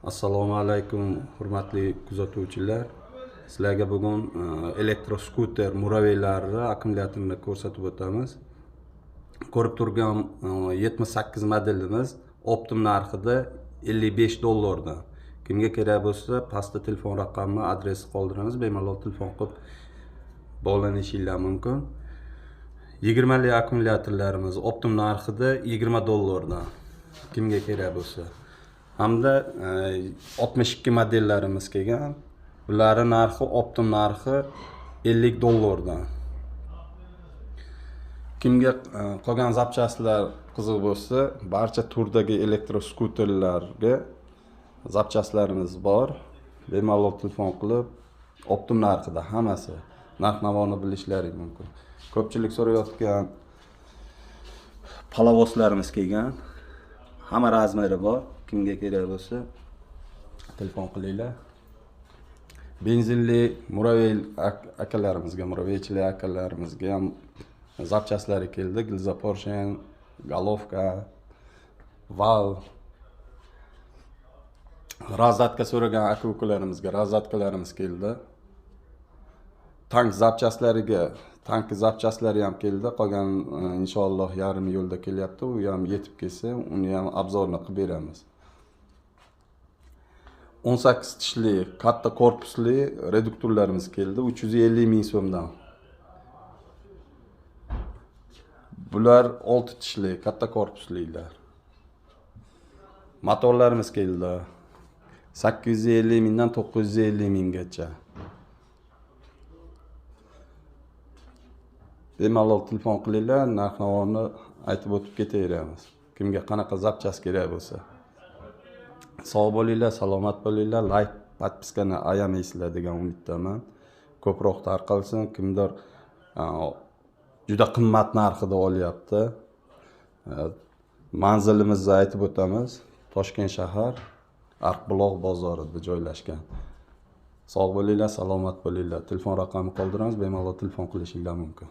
Assalomu alaykum, hurmatli kuzatuvchilar. Sizlarga bugun elektroskuter muraveylarni akkumulyatorni ko'rsatib o'tamiz. Ko'rib turgan 78 modelimiz optim narxida $55 dan. Kimga kerak bo'lsa, pastda telefon raqami, adresni qoldiramiz, bemalol telefon qilib bog'lanishingiz mumkin. 20 li akkumulyatorlarimiz optim narxida $20dan. Kimga kerak bo'lsa. Hamda 62 modellarimiz kelgan. Bularning narxi optim narxi $50dan. Kimga qolgan zapchastlar qiziq bo'lsa, barcha turdagi elektroskuterlarga zapchastlarimiz bor. Bemalol telefon qilib, optim narxida hammasi narx-navoni bilishlari mumkin. Ko'pchilik so'rayotgan palovozlarimiz kelgan. Hamma razmeri bor. Kimga kerak bo'lsa telefon qilinglar. Benzinli muravey akalarimizga, muraveychilar akalarimizga ham zapchastlari keldi. Gilza porshen, golovka, val. Razzatka so'ragan aka-ukalarimizga razzatkalarimiz keldi. Tank zapchastlari ham keldi. Qolgan inshaalloh yarim yo'lda kelyapti. U ham yetib kelsa, uni ham obzorni qilib beramiz. 18 tishli katta korpusli reduktorlarimiz keldi 350 ming so'mdan. Bular 6 tishli katta korpuslilar. Motorlarimiz keldi 850 mingdan 950 minggacha. Bemalol telefon qilinglar, narx-navoni aytib o'tib ketaveramiz. Kimga qanaqa zapchast kerak bo'lsa. Sog' bo'linglar, salomat bo'linglar. Like, podpiskani ayamaysizlar degan umiddaman. Ko'proq tarqalsin. Kimdir juda qimmat narxida olyapti. Manzilimizni aytib o'tamiz. Toshkent shahar Arqbuloq bozorida joylashgan. Sog' bo'linglar, salomat bo'linglar. Telefon raqamini qoldiramiz, bemalol telefon qilishingiz mumkin.